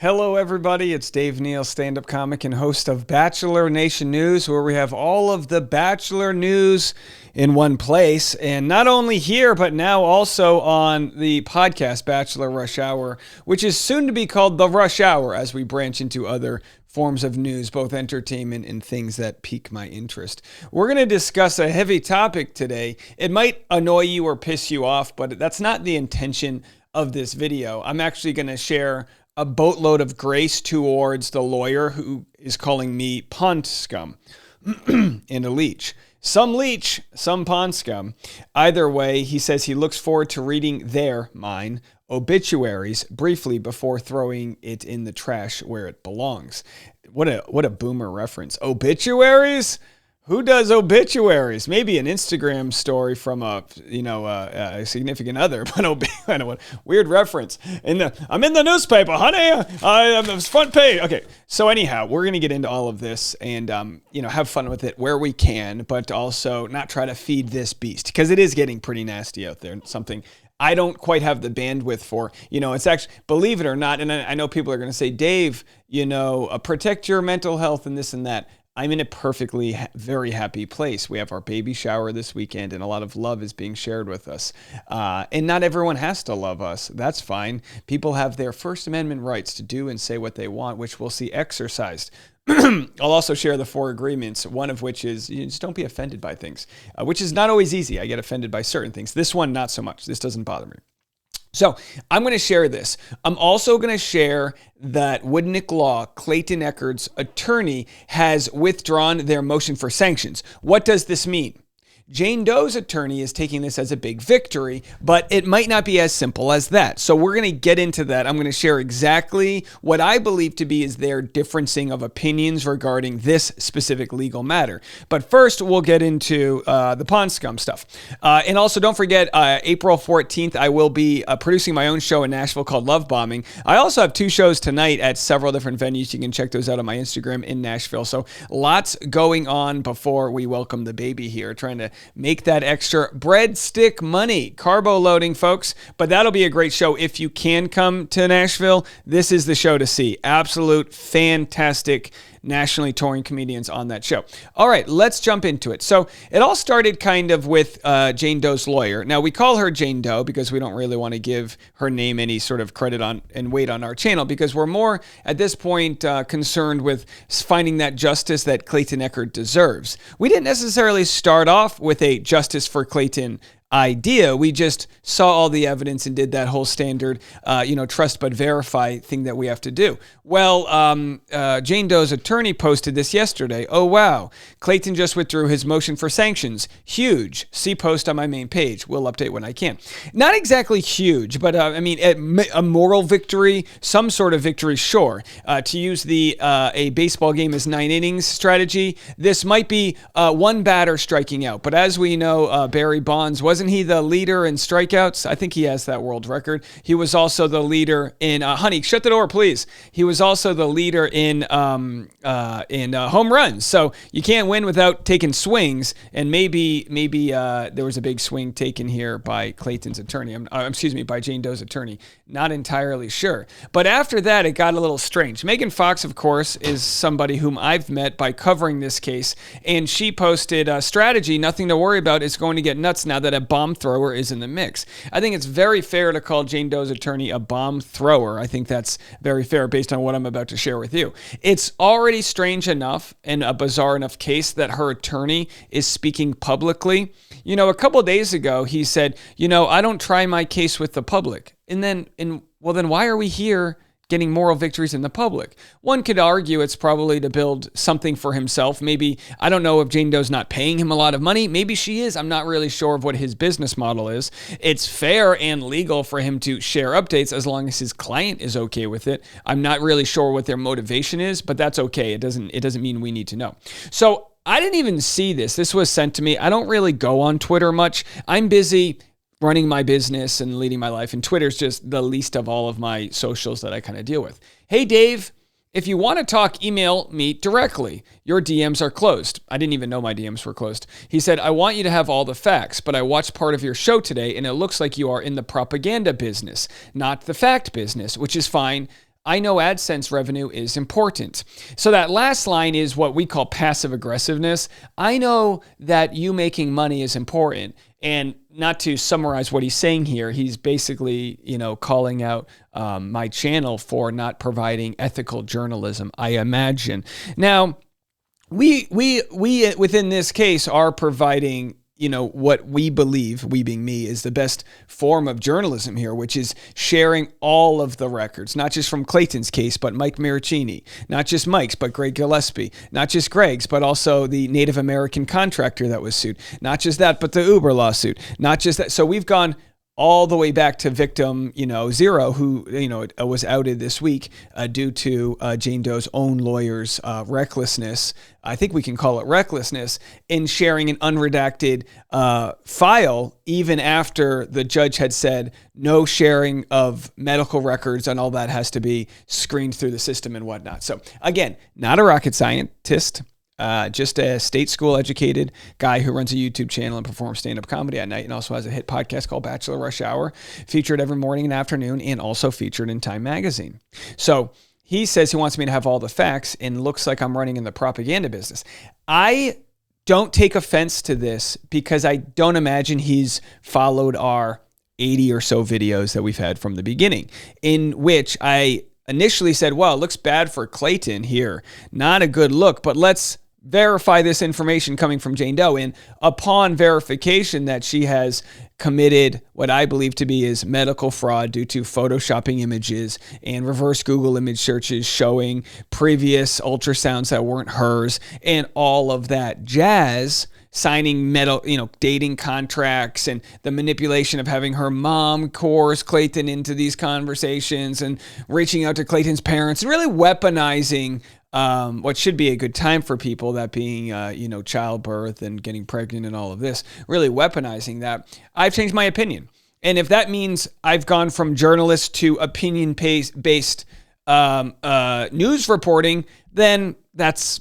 Hello, everybody. It's Dave Neal, stand-up comic and host of Bachelor Nation News, where we have all of the Bachelor news in one place. And not only here, but now also on the podcast Bachelor Rush Hour, which is soon to be called The Rush Hour as we branch into other forms of news, both entertainment and things that pique my interest. We're going to discuss a heavy topic today. It might annoy you or piss you off, but that's not the intention of this video. I'm actually going to share a boatload of grace towards the lawyer who is calling me pond scum and a leech. Some leech, some pond scum. Either way, he says he looks forward to reading mine, obituaries briefly before throwing it in the trash where it belongs. What a boomer reference. Obituaries? Who does obituaries? Maybe an Instagram story from a significant other, but weird reference. I'm in the newspaper, honey. I'm the front page. Okay, so anyhow, we're gonna get into all of this and have fun with it where we can, but also not try to feed this beast because it is getting pretty nasty out there. Something I don't quite have the bandwidth for. It's actually, believe it or not, and I know people are gonna say, Dave, protect your mental health and this and that. I'm in a perfectly, very happy place. We have our baby shower this weekend, and a lot of love is being shared with us. And not everyone has to love us. That's fine. People have their First Amendment rights to do and say what they want, which we'll see exercised. I'll also share the 4 agreements, one of which is you just don't be offended by things, which is not always easy. I get offended by certain things. This one, not so much. This doesn't bother me. So I'm going to share this. I'm also going to share that Withdrawal Law, Clayton Echard's attorney, has withdrawn their motion for sanctions. What does this mean? Jane Doe's attorney is taking this as a big victory, but it might not be as simple as that. So we're going to get into that. I'm going to share exactly what I believe to be is their differencing of opinions regarding this specific legal matter. But first, we'll get into the pond scum stuff. And also, don't forget, April 14th, I will be producing my own show in Nashville called Love Bombing. I also have 2 shows tonight at several different venues. You can check those out on my Instagram in Nashville. So lots going on before we welcome the baby here, trying to make that extra breadstick money. Carbo loading, folks. But that'll be a great show. If you can come to Nashville, this is the show to see. Absolute fantastic nationally touring comedians on that show. All right, let's jump into it. So it all started kind of with Jane Doe's lawyer. Now, we call her Jane Doe because we don't really want to give her name any sort of credit on and weight on our channel because we're more, at this point, concerned with finding that justice that Clayton Echard deserves. We didn't necessarily start off with a justice for Clayton idea. We just saw all the evidence and did that whole standard, trust but verify thing that we have to do. Well, Jane Doe's attorney posted this yesterday. Oh, wow. Clayton just withdrew his motion for sanctions. Huge. See post on my main page. We'll update when I can. Not exactly huge, but a moral victory, some sort of victory, sure. To use a baseball game as 9 innings strategy, this might be 1 batter striking out. But as we know, Barry Bonds wasn't he the leader in strikeouts? I think he has that world record. He was also the leader in honey, shut the door, please. He was also the leader in home runs. So you can't win without taking swings. And maybe there was a big swing taken here by Clayton's attorney. By Jane Doe's attorney. Not entirely sure. But after that, it got a little strange. Megan Fox, of course, is somebody whom I've met by covering this case, and she posted a strategy. Nothing to worry about. It's going to get nuts now that a bomb thrower is in the mix. I think it's very fair to call Jane Doe's attorney a bomb thrower. I think that's very fair based on what I'm about to share with you. It's already strange enough and a bizarre enough case that her attorney is speaking publicly. A couple of days ago, he said, I don't try my case with the public. And then why are we here getting moral victories in the public? One could argue it's probably to build something for himself. Maybe, I don't know if Jane Doe's not paying him a lot of money. Maybe she is. I'm not really sure of what his business model is. It's fair and legal for him to share updates as long as his client is okay with it. I'm not really sure what their motivation is, but that's okay. It doesn't mean we need to know. So I didn't even see this. This was sent to me. I don't really go on Twitter much. I'm busy running my business and leading my life, and Twitter's just the least of all of my socials that I kind of deal with. Hey, Dave, if you want to talk, email me directly. Your DMs are closed. I didn't even know my DMs were closed. He said, I want you to have all the facts, but I watched part of your show today, and it looks like you are in the propaganda business, not the fact business, which is fine. I know AdSense revenue is important. So that last line is what we call passive aggressiveness. I know that you making money is important. And not to summarize what he's saying here, he's basically, calling out my channel for not providing ethical journalism, I imagine. Now, we within this case are providing what we believe, we being me, is the best form of journalism here, which is sharing all of the records, not just from Clayton's case, but Mike Maricini, not just Mike's, but Greg Gillespie, not just Greg's, but also the Native American contractor that was sued, not just that, but the Uber lawsuit, not just that. So we've gone all the way back to victim, zero, who, was outed this week due to Jane Doe's own lawyer's recklessness. I think we can call it recklessness in sharing an unredacted file, even after the judge had said no sharing of medical records and all that has to be screened through the system and whatnot. So again, not a rocket scientist. Just a state school educated guy who runs a YouTube channel and performs stand-up comedy at night, and also has a hit podcast called Bachelor Rush Hour, featured every morning and afternoon, and also featured in Time Magazine. So he says he wants me to have all the facts, and looks like I'm running in the propaganda business. I don't take offense to this because I don't imagine he's followed our 80 or so videos that we've had from the beginning, in which I initially said, well, it looks bad for Clayton here. Not a good look, but let's verify this information coming from Jane Doe. And upon verification that she has committed what I believe to be is medical fraud due to photoshopping images and reverse Google image searches showing previous ultrasounds that weren't hers and all of that jazz, signing dating contracts and the manipulation of having her mom coerce Clayton into these conversations and reaching out to Clayton's parents and really weaponizing what should be a good time for people, that being, childbirth and getting pregnant and all of this, really weaponizing that. I've changed my opinion. And if that means I've gone from journalist to opinion-based news reporting, then that's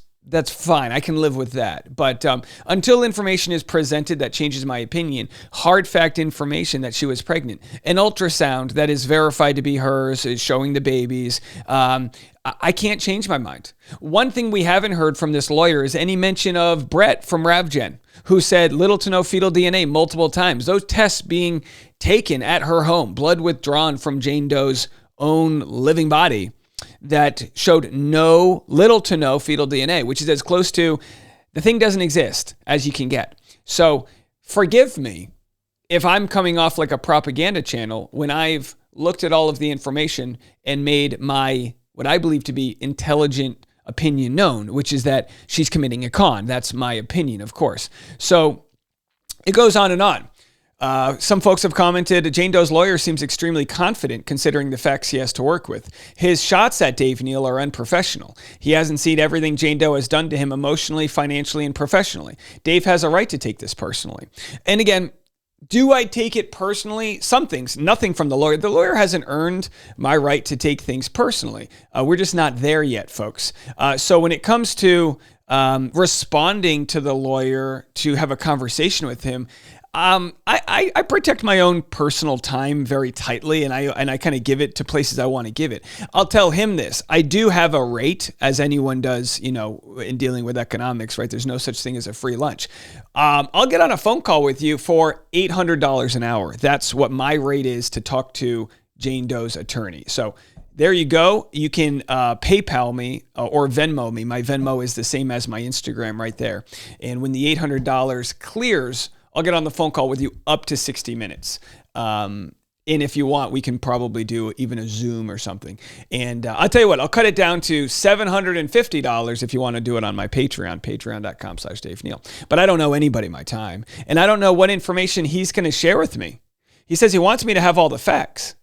fine. I can live with that. But until information is presented that changes my opinion, hard fact information that she was pregnant, an ultrasound that is verified to be hers, is showing the babies, I can't change my mind. One thing we haven't heard from this lawyer is any mention of Brett from RavGen, who said little to no fetal DNA multiple times. Those tests being taken at her home, blood withdrawn from Jane Doe's own living body, that showed little to no fetal DNA, which is as close to the thing doesn't exist as you can get. So forgive me if I'm coming off like a propaganda channel when I've looked at all of the information and made my, what I believe to be intelligent opinion known, which is that she's committing a con. That's my opinion, of course. So it goes on and on. Some folks have commented, Jane Doe's lawyer seems extremely confident considering the facts he has to work with. His shots at Dave Neal are unprofessional. He hasn't seen everything Jane Doe has done to him emotionally, financially, and professionally. Dave has a right to take this personally. And again, do I take it personally? Some things, nothing from the lawyer. The lawyer hasn't earned my right to take things personally. We're just not there yet, folks. So when it comes to responding to the lawyer to have a conversation with him, I protect my own personal time very tightly, and I kind of give it to places I want to give it. I'll tell him this. I do have a rate, as anyone does, in dealing with economics, right? There's no such thing as a free lunch. I'll get on a phone call with you for $800 an hour. That's what my rate is to talk to Jane Doe's attorney. So there you go. You can PayPal me or Venmo me. My Venmo is the same as my Instagram right there. And when the $800 clears, I'll get on the phone call with you up to 60 minutes. And if you want, we can probably do even a Zoom or something. And I'll tell you what, I'll cut it down to $750 if you want to do it on my Patreon, patreon.com/Dave Neal. But I don't know anybody my time. And I don't know what information he's going to share with me. He says he wants me to have all the facts.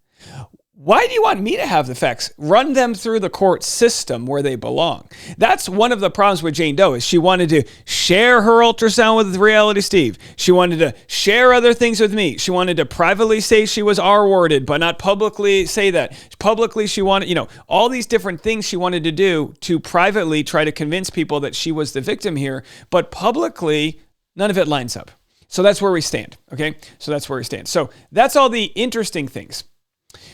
Why do you want me to have the facts? Run them through the court system where they belong. That's one of the problems with Jane Doe is she wanted to share her ultrasound with Reality Steve. She wanted to share other things with me. She wanted to privately say she was R-worded, but not publicly say that. Publicly, she wanted, all these different things she wanted to do to privately try to convince people that she was the victim here, but publicly, none of it lines up. So that's where we stand, okay? So that's all the interesting things.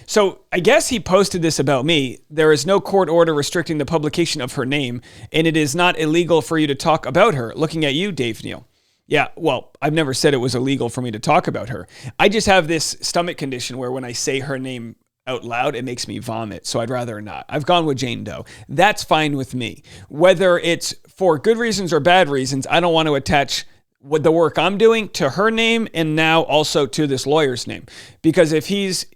So I guess he posted this about me. There is no court order restricting the publication of her name, and it is not illegal for you to talk about her. Looking at you, Dave Neal. Yeah, well, I've never said it was illegal for me to talk about her. I just have this stomach condition where when I say her name out loud, it makes me vomit. So I'd rather not. I've gone with Jane Doe. That's fine with me. Whether it's for good reasons or bad reasons, I don't want to attach with the work I'm doing to her name and now also to this lawyer's name. Because if he's,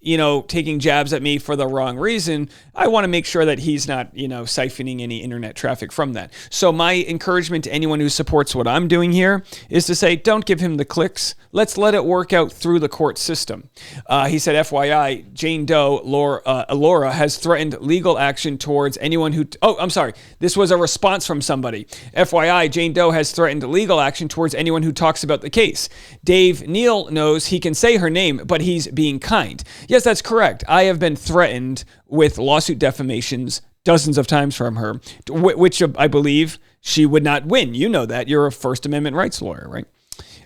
taking jabs at me for the wrong reason, I want to make sure that he's not, siphoning any internet traffic from that. So my encouragement to anyone who supports what I'm doing here is to say, don't give him the clicks. Let's let it work out through the court system. He said, FYI, Jane Doe, Laura has threatened legal action towards anyone who, this was a response from somebody. FYI, Jane Doe has threatened legal action towards anyone who talks about the case. Dave Neal knows he can say her name, but he's being kind. Yes, that's correct. I have been threatened with lawsuit defamations dozens of times from her, which I believe she would not win. You know that. You're a First Amendment rights lawyer, right?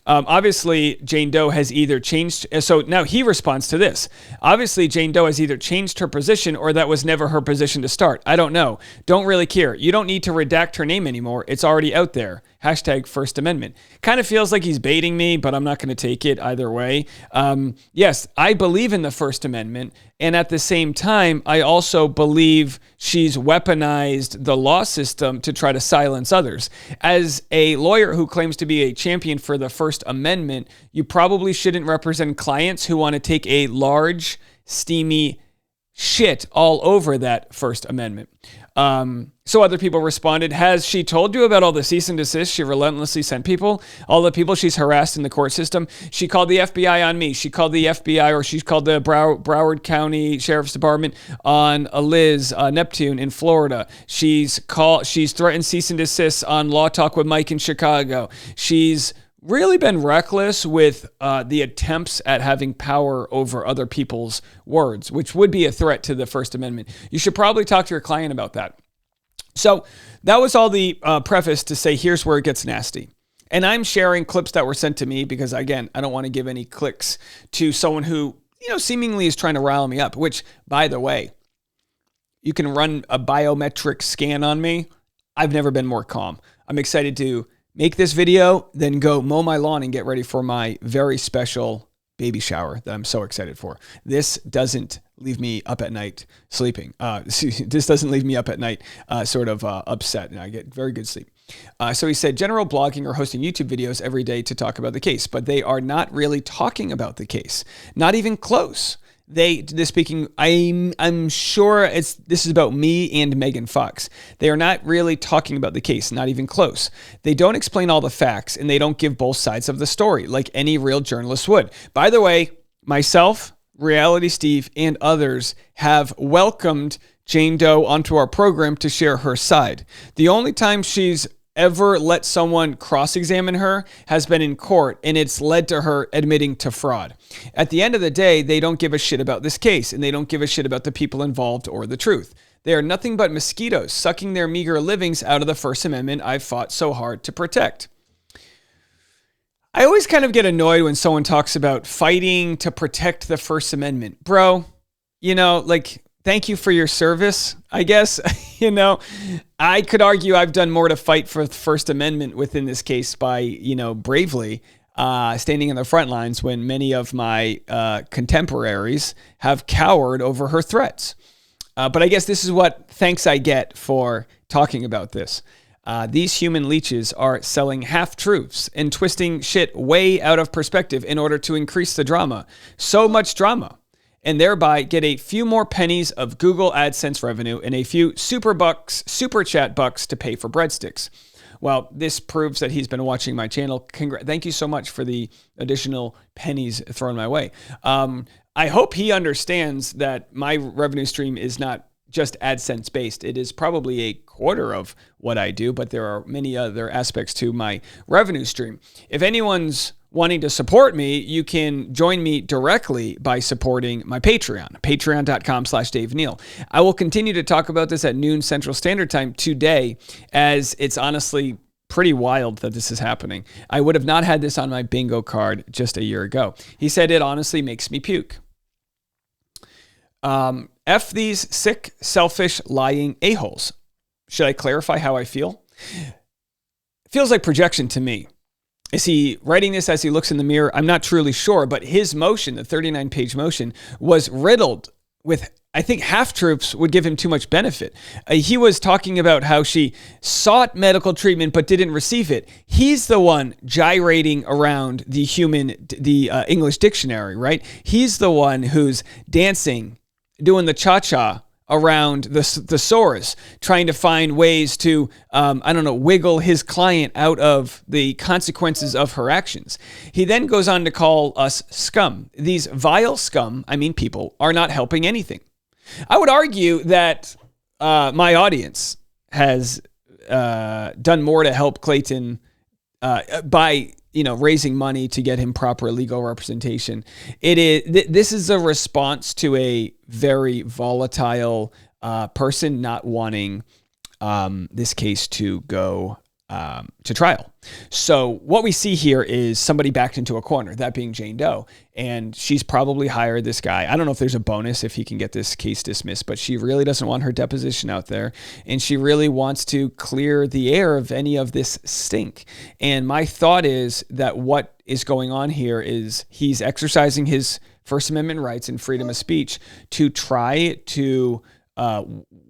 Obviously, Jane Doe has either changed. So now he responds to this. Obviously, Jane Doe has either changed her position or that was never her position to start. I don't know. Don't really care. You don't need to redact her name anymore. It's already out there. Hashtag First Amendment. Kind of feels like he's baiting me, but I'm not going to take it either way. Yes, I believe in the First Amendment. And at the same time, I also believe she's weaponized the law system to try to silence others. As a lawyer who claims to be a champion for the First Amendment, you probably shouldn't represent clients who want to take a large, steamy shit all over that First Amendment. So other people responded, has she told you about all the cease and desist she relentlessly sent people? All the people she's harassed in the court system? She called the FBI on me. She called the FBI, or she's called the Broward County Sheriff's Department on Liz Neptune in Florida. She's threatened cease and desist on Law Talk with Mike in Chicago. She's really been reckless with the attempts at having power over other people's words, which would be a threat to the First Amendment. You should probably talk to your client about that. So that was all the preface to say, here's where it gets nasty. And I'm sharing clips that were sent to me because, again, I don't want to give any clicks to someone who, seemingly is trying to rile me up, which, by the way, you can run a biometric scan on me. I've never been more calm. I'm excited to make this video, then go mow my lawn and get ready for my very special baby shower that I'm so excited for. This doesn't leave me up at night sleeping. This doesn't leave me up at night upset, and I get very good sleep. So he said, general blogging or hosting YouTube videos every day to talk about the case, but they are not really talking about the case. Not even close. I'm sure this is about me and Megan Fox. They are not really talking about the case, not even close. They don't explain all the facts, and they don't give both sides of the story like any real journalist would. By the way, myself, Reality Steve, and others have welcomed Jane Doe onto our program to share her side. The only time she's ever let someone cross-examine her has been in court, and it's led to her admitting to fraud. At the end of the day, they don't give a shit about this case, and they don't give a shit about the people involved or the truth. They are nothing but mosquitoes sucking their meager livings out of the First Amendment I've fought so hard to protect. I always kind of get annoyed when someone talks about fighting to protect the First Amendment. Bro, thank you for your service, I guess. I could argue I've done more to fight for the First Amendment within this case by, bravely standing in the front lines when many of my contemporaries have cowered over her threats. But I guess this is what thanks I get for talking about this. These human leeches are selling half-truths and twisting shit way out of perspective in order to increase the drama. So much drama. And thereby get a few more pennies of Google AdSense revenue and a few super chat bucks to pay for breadsticks. Well, this proves that he's been watching my channel. Thank you so much for the additional pennies thrown my way. I hope he understands that my revenue stream is not just AdSense based. It is probably a quarter of what I do, but there are many other aspects to my revenue stream. If anyone's wanting to support me, you can join me directly by supporting my Patreon, patreon.com/Dave Neal. I will continue to talk about this at noon Central Standard Time today, as it's honestly pretty wild that this is happening. I would have not had this on my bingo card just a year ago. He said it honestly makes me puke. F these sick, selfish, lying a-holes. Should I clarify how I feel? It feels like projection to me. Is he writing this as he looks in the mirror? I'm not truly sure, but his motion, the 39-page motion, was riddled with, I think, half-truths would give him too much benefit. He was talking about how she sought medical treatment but didn't receive it. He's the one gyrating around the English dictionary, right? He's the one who's dancing, doing the cha-cha around the thesaurus, trying to find ways to, wiggle his client out of the consequences of her actions. He then goes on to call us scum. These vile scum, people, are not helping anything. I would argue that my audience has done more to help Clayton by raising money to get him proper legal representation. This is a response to a very volatile person not wanting this case to go to trial. So what we see here is somebody backed into a corner, that being Jane Doe, and she's probably hired this guy. I don't know if there's a bonus if he can get this case dismissed, but she really doesn't want her deposition out there, and she really wants to clear the air of any of this stink. And my thought is that what is going on here is he's exercising his First Amendment rights and freedom of speech to try to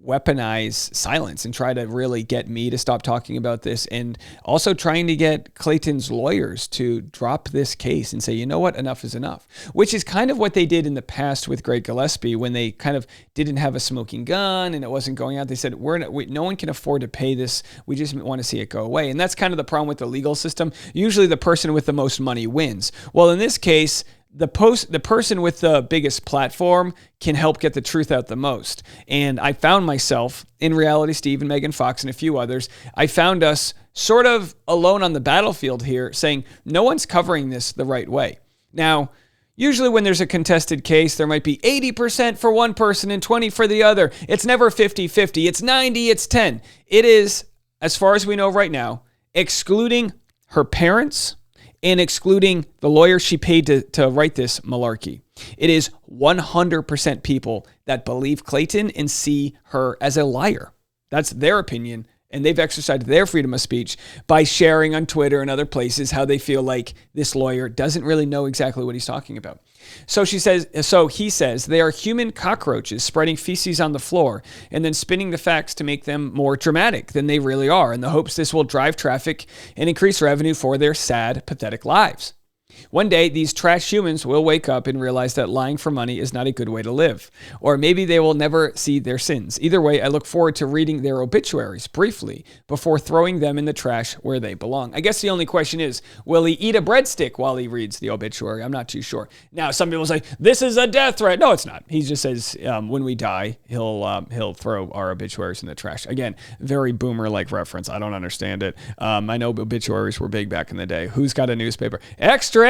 weaponize silence and try to really get me to stop talking about this, and also trying to get Clayton's lawyers to drop this case and say, you know what, enough is enough, which is kind of what they did in the past with Greg Gillespie when they kind of didn't have a smoking gun and it wasn't going out. They said, no one can afford to pay this. We just want to see it go away. And that's kind of the problem with the legal system. Usually the person with the most money wins. Well, in this case, the person with the biggest platform can help get the truth out the most. And I found myself in Reality Steve and Megan Fox and a few others. I found us sort of alone on the battlefield here saying no one's covering this the right way. Now, usually when there's a contested case, there might be 80% for one person and 20 for the other. It's never 50-50. It's 90, it's 10. It is, as far as we know right now, excluding her parents and excluding the lawyer she paid to write this malarkey. It is 100% people that believe Clayton and see her as a liar. That's their opinion, and they've exercised their freedom of speech by sharing on Twitter and other places how they feel like this lawyer doesn't really know exactly what he's talking about. So he says they are human cockroaches spreading feces on the floor and then spinning the facts to make them more dramatic than they really are in the hopes this will drive traffic and increase revenue for their sad, pathetic lives. One day, these trash humans will wake up and realize that lying for money is not a good way to live. Or maybe they will never see their sins. Either way, I look forward to reading their obituaries briefly before throwing them in the trash where they belong. I guess the only question is, will he eat a breadstick while he reads the obituary? I'm not too sure. Now, some people say, this is a death threat. No, it's not. He just says when we die, he'll throw our obituaries in the trash. Again, very boomer-like reference. I don't understand it. I know obituaries were big back in the day. Who's got a newspaper? Extra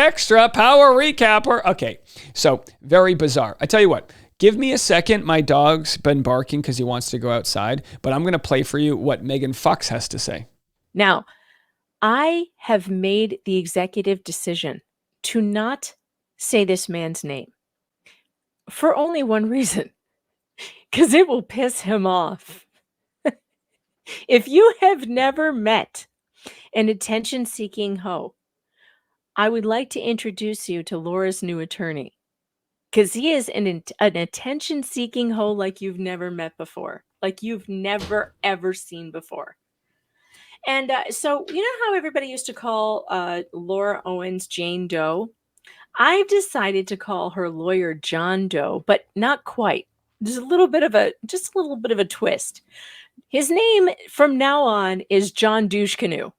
power recapper. Okay, so very bizarre. I tell you what, give me a second. My dog's been barking because he wants to go outside, but I'm going to play for you what Megan Fox has to say. Now, I have made the executive decision to not say this man's name for only one reason, because it will piss him off. If you have never met an attention-seeking hoe, I would like to introduce you to Laura's new attorney, because he is an attention-seeking hoe like you've never met before, like you've never, ever seen before. And so you know how everybody used to call Laura Owens Jane Doe? I've decided to call her lawyer John Doe, but not quite. There's a little bit of a twist. His name from now on is John Douche Canoe,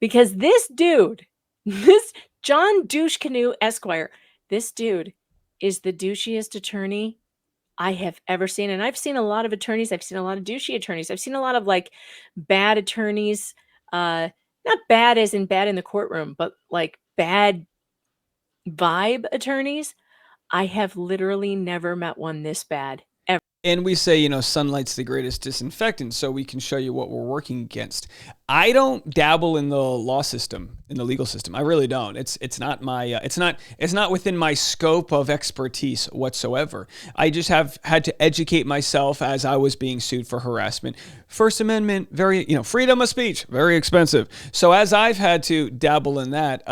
because this dude, this John Douche Canoe Esquire, this dude is the douchiest attorney I have ever seen. And I've seen a lot of attorneys. I've seen a lot of douchey attorneys. I've seen a lot of like bad attorneys, not bad as in bad in the courtroom, but like bad vibe attorneys. I have literally never met one this bad. And we say, sunlight's the greatest disinfectant, so we can show you what we're working against. I don't dabble in the law system, in the legal system. I really don't. It's not my it's not within my scope of expertise whatsoever. I just have had to educate myself as I was being sued for harassment. First Amendment, very freedom of speech, very expensive. So as I've had to dabble in that,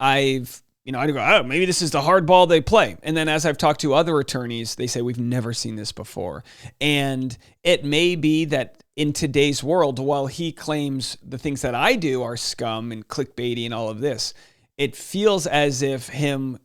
I go, oh, maybe this is the hardball they play. And then as I've talked to other attorneys, they say, we've never seen this before. And it may be that in today's world, while he claims the things that I do are scum and clickbaity and all of this, it feels as if him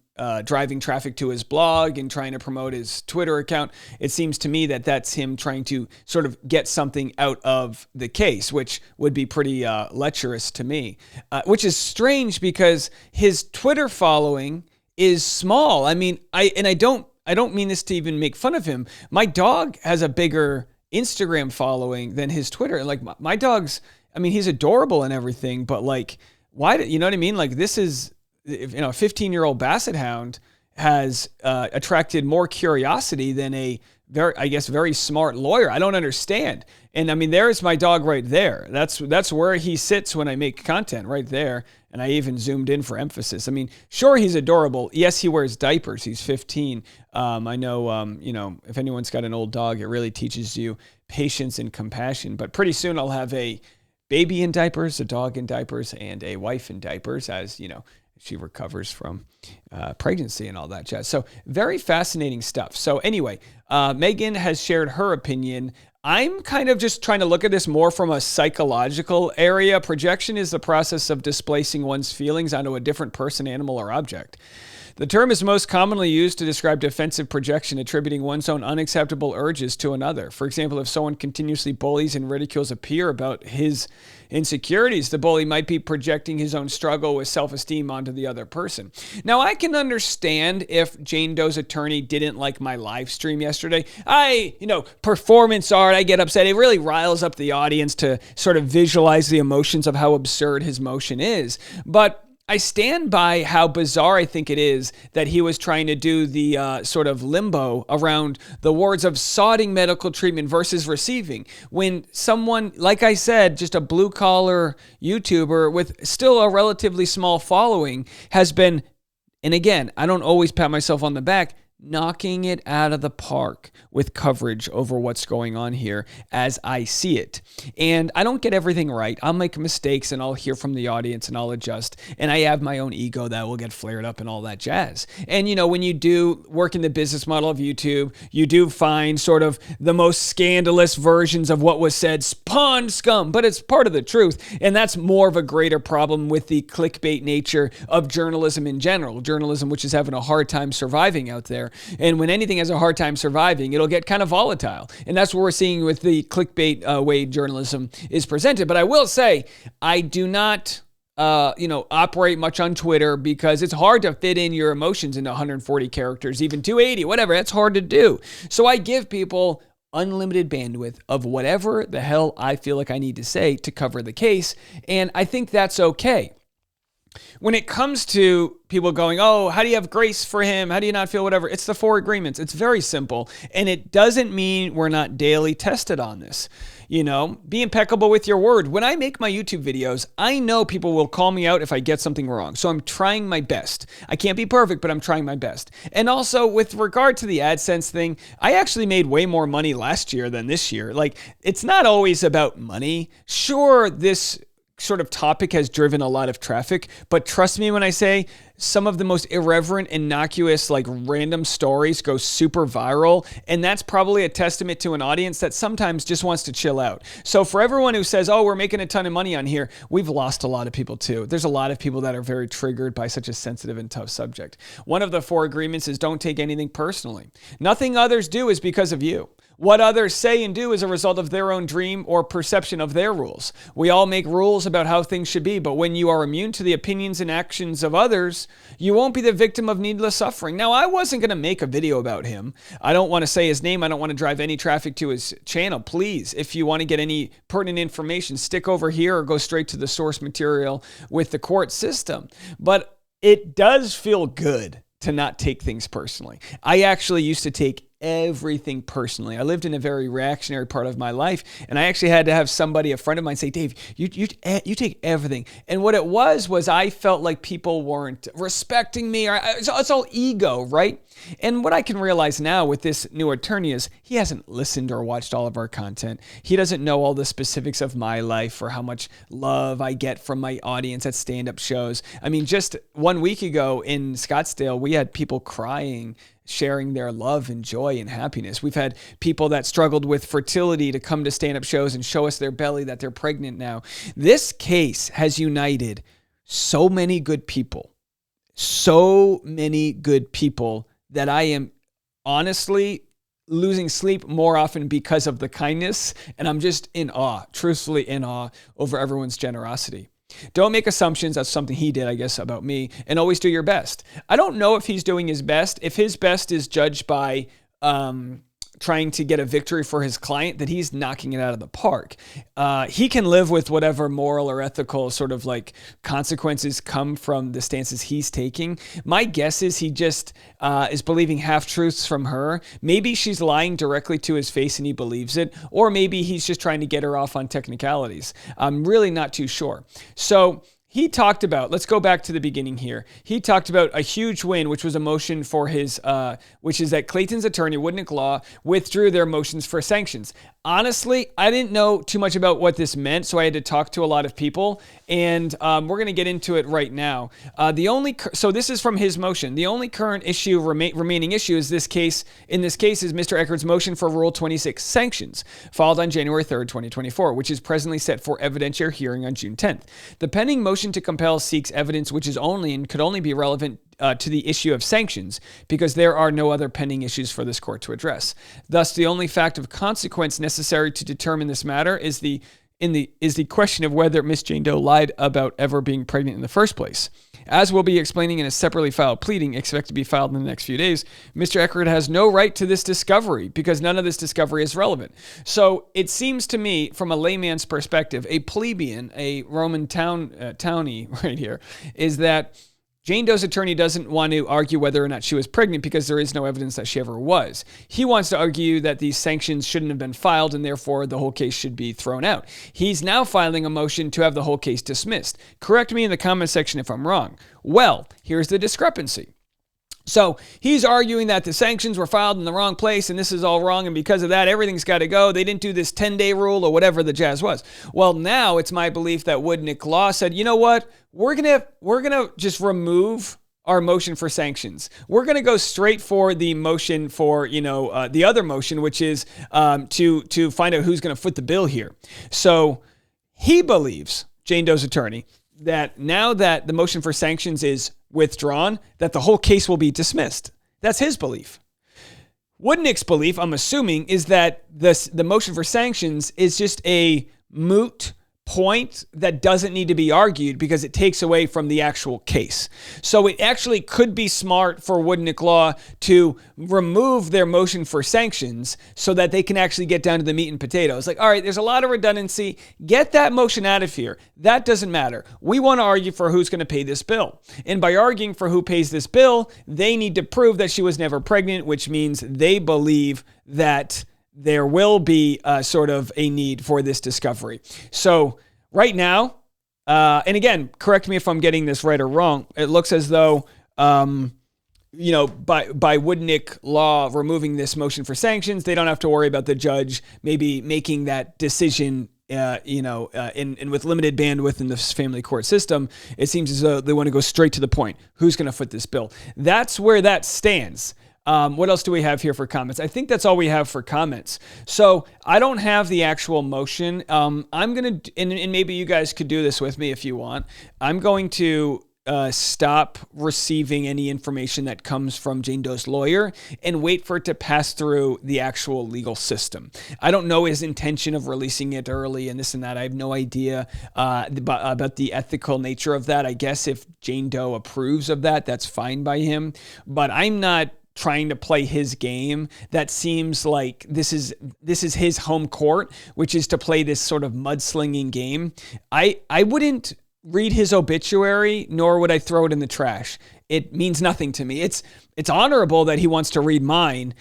driving traffic to his blog and trying to promote his Twitter account, it seems to me that that's him trying to sort of get something out of the case, which would be pretty lecherous to me, which is strange because his Twitter following is small. I mean, I don't mean this to even make fun of him. My dog has a bigger Instagram following than his Twitter. Like my dog's, I mean, he's adorable and everything, but like, why? You know what I mean? Like this is, a 15-year-old basset hound has attracted more curiosity than a very smart lawyer. I don't understand. And I mean, there's my dog right there. That's where he sits when I make content, right there. And I even zoomed in for emphasis. I mean, sure, he's adorable. Yes, he wears diapers. He's 15. I know, if anyone's got an old dog, it really teaches you patience and compassion. But pretty soon I'll have a baby in diapers, a dog in diapers, and a wife in diapers, as she recovers from pregnancy and all that jazz. So very fascinating stuff. So anyway, Megan has shared her opinion. I'm kind of just trying to look at this more from a psychological area. Projection is the process of displacing one's feelings onto a different person, animal, or object. The term is most commonly used to describe defensive projection, attributing one's own unacceptable urges to another. For example, if someone continuously bullies and ridicules a peer about his insecurities, the bully might be projecting his own struggle with self-esteem onto the other person. Now, I can understand if Jane Doe's attorney didn't like my live stream yesterday. Performance art, I get upset. It really riles up the audience to sort of visualize the emotions of how absurd his motion is. But I stand by how bizarre I think it is that he was trying to do the sort of limbo around the words of soughting medical treatment versus receiving. When someone, like I said, just a blue-collar YouTuber with still a relatively small following has been, and again, I don't always pat myself on the back, knocking it out of the park with coverage over what's going on here as I see it. And I don't get everything right. I'll make mistakes and I'll hear from the audience and I'll adjust. And I have my own ego that will get flared up and all that jazz. And when you do work in the business model of YouTube, you do find sort of the most scandalous versions of what was said, spawn scum, but it's part of the truth. And that's more of a greater problem with the clickbait nature of journalism in general. Journalism, which is having a hard time surviving out there. And when anything has a hard time surviving, it'll get kind of volatile. And that's what we're seeing with the clickbait way journalism is presented. But I will say, I do not, operate much on Twitter because it's hard to fit in your emotions into 140 characters, even 280, whatever. That's hard to do. So I give people unlimited bandwidth of whatever the hell I feel like I need to say to cover the case. And I think that's okay. When it comes to people going, oh, how do you have grace for him? How do you not feel whatever? It's the 4 agreements. It's very simple. And it doesn't mean we're not daily tested on this. Be impeccable with your word. When I make my YouTube videos, I know people will call me out if I get something wrong. So I'm trying my best. I can't be perfect, but I'm trying my best. And also with regard to the AdSense thing, I actually made way more money last year than this year. Like, it's not always about money. Sure, this sort of topic has driven a lot of traffic, but trust me when I say some of the most irreverent, innocuous, like random stories go super viral. And that's probably a testament to an audience that sometimes just wants to chill out. So for everyone who says, oh, we're making a ton of money on here, we've lost a lot of people too. There's a lot of people that are very triggered by such a sensitive and tough subject. One of the 4 agreements is don't take anything personally. Nothing others do is because of you. What others say and do is a result of their own dream or perception of their rules. We all make rules about how things should be, but when you are immune to the opinions and actions of others, you won't be the victim of needless suffering. Now, I wasn't going to make a video about him. I don't want to say his name. I don't want to drive any traffic to his channel. Please, if you want to get any pertinent information, stick over here or go straight to the source material with the court system. But it does feel good to not take things personally. I actually used to take everything personally. I lived in a very reactionary part of my life, and I actually had to have a friend of mine say, Dave, you take everything. And what it was I felt like people weren't respecting me, or it's all ego, right? And what I can realize now with this new attorney is he hasn't listened or watched all of our content. He doesn't know all the specifics of my life or how much love I get from my audience at stand-up shows. I mean, just 1 week ago in Scottsdale, we had people crying, sharing their love and joy and happiness. We've had people that struggled with fertility to come to stand-up shows and show us their belly that they're pregnant now. This case has united so many good people that I am honestly losing sleep more often because of the kindness. And I'm just in awe, truthfully in awe over everyone's generosity. Don't make assumptions. That's something he did, I guess, about me. And always do your best. I don't know if he's doing his best. If his best is judged by trying to get a victory for his client, that he's knocking it out of the park. He can live with whatever moral or ethical sort of like consequences come from the stances he's taking. My guess is he just is believing half-truths from her. Maybe she's lying directly to his face and he believes it, or maybe he's just trying to get her off on technicalities. I'm really not too sure. So he talked about, let's go back to the beginning here. He talked about a huge win, which was a motion for his, which is that Clayton's attorney, Withdrawal Law, withdrew their motions for sanctions. Honestly, I didn't know too much about what this meant, so I had to talk to a lot of people, and we're going to get into it right now. So this is from his motion. The only current issue, remaining issue, is this case. In this case, is Mr. Eckerd's motion for Rule 26 sanctions, filed on January 3rd, 2024, which is presently set for evidentiary hearing on June 10th. The pending motion to compel seeks evidence which is only and could only be relevant to the issue of sanctions, because there are no other pending issues for this court to address. Thus, the only fact of consequence necessary to determine this matter is the question of whether Miss Jane Doe lied about ever being pregnant in the first place. As we'll be explaining in a separately filed pleading, expected to be filed in the next few days, Mr. Eckerd has no right to this discovery because none of this discovery is relevant. So it seems to me, from a layman's perspective, a plebeian, a Roman townie right here, is that Jane Doe's attorney doesn't want to argue whether or not she was pregnant because there is no evidence that she ever was. He wants to argue that these sanctions shouldn't have been filed and therefore the whole case should be thrown out. He's now filing a motion to have the whole case dismissed. Correct me in the comment section if I'm wrong. Well, here's the discrepancy. So he's arguing that the sanctions were filed in the wrong place and this is all wrong, and because of that, everything's got to go. They didn't do this 10-day rule or whatever the jazz was. Well, now it's my belief that Withdrawal Law said, you know what? We're gonna just remove our motion for sanctions. We're gonna go straight for the motion for the other motion, which is to find out who's gonna foot the bill here. So he believes, Jane Doe's attorney, that now that the motion for sanctions is withdrawn, that the whole case will be dismissed. That's his belief. Witnick's belief, I'm assuming, is that the motion for sanctions is just a moot point that doesn't need to be argued because it takes away from the actual case. So it actually could be smart for Withdrawal Law to remove their motion for sanctions so that they can actually get down to the meat and potatoes. Like, all right, there's a lot of redundancy. Get that motion out of here. That doesn't matter. We want to argue for who's going to pay this bill. And by arguing for who pays this bill, they need to prove that she was never pregnant, which means they believe that there will be sort of a need for this discovery. So right now, and again, correct me if I'm getting this right or wrong, it looks as though, by Withdrawal Law removing this motion for sanctions, they don't have to worry about the judge maybe making that decision and with limited bandwidth in this family court system. It seems as though they want to go straight to the point. Who's going to foot this bill? That's where that stands. What else do we have here for comments? I think that's all we have for comments. So I don't have the actual motion. I'm going to, and maybe you guys could do this with me if you want. I'm going to stop receiving any information that comes from Jane Doe's lawyer and wait for it to pass through the actual legal system. I don't know his intention of releasing it early and this and that. I have no idea about the ethical nature of that. I guess if Jane Doe approves of that, that's fine by him. But I'm not trying to play his game. That seems like this is his home court, which is to play this sort of mudslinging game. I wouldn't read his obituary, nor would I throw it in the trash. It means nothing to me. It's honorable that he wants to read mine.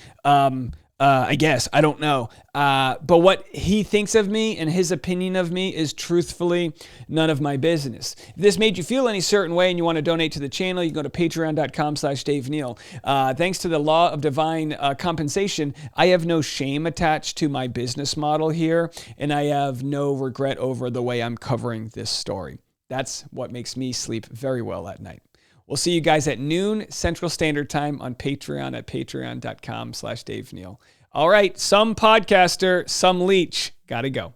I guess. I don't know. But what he thinks of me and his opinion of me is truthfully none of my business. If this made you feel any certain way and you want to donate to the channel, you can go to patreon.com/Dave Neal. Thanks to the law of divine compensation, I have no shame attached to my business model here, and I have no regret over the way I'm covering this story. That's what makes me sleep very well at night. We'll see you guys at noon Central Standard Time on Patreon at patreon.com/Dave Neal. All right, some podcaster, some leech. Gotta go.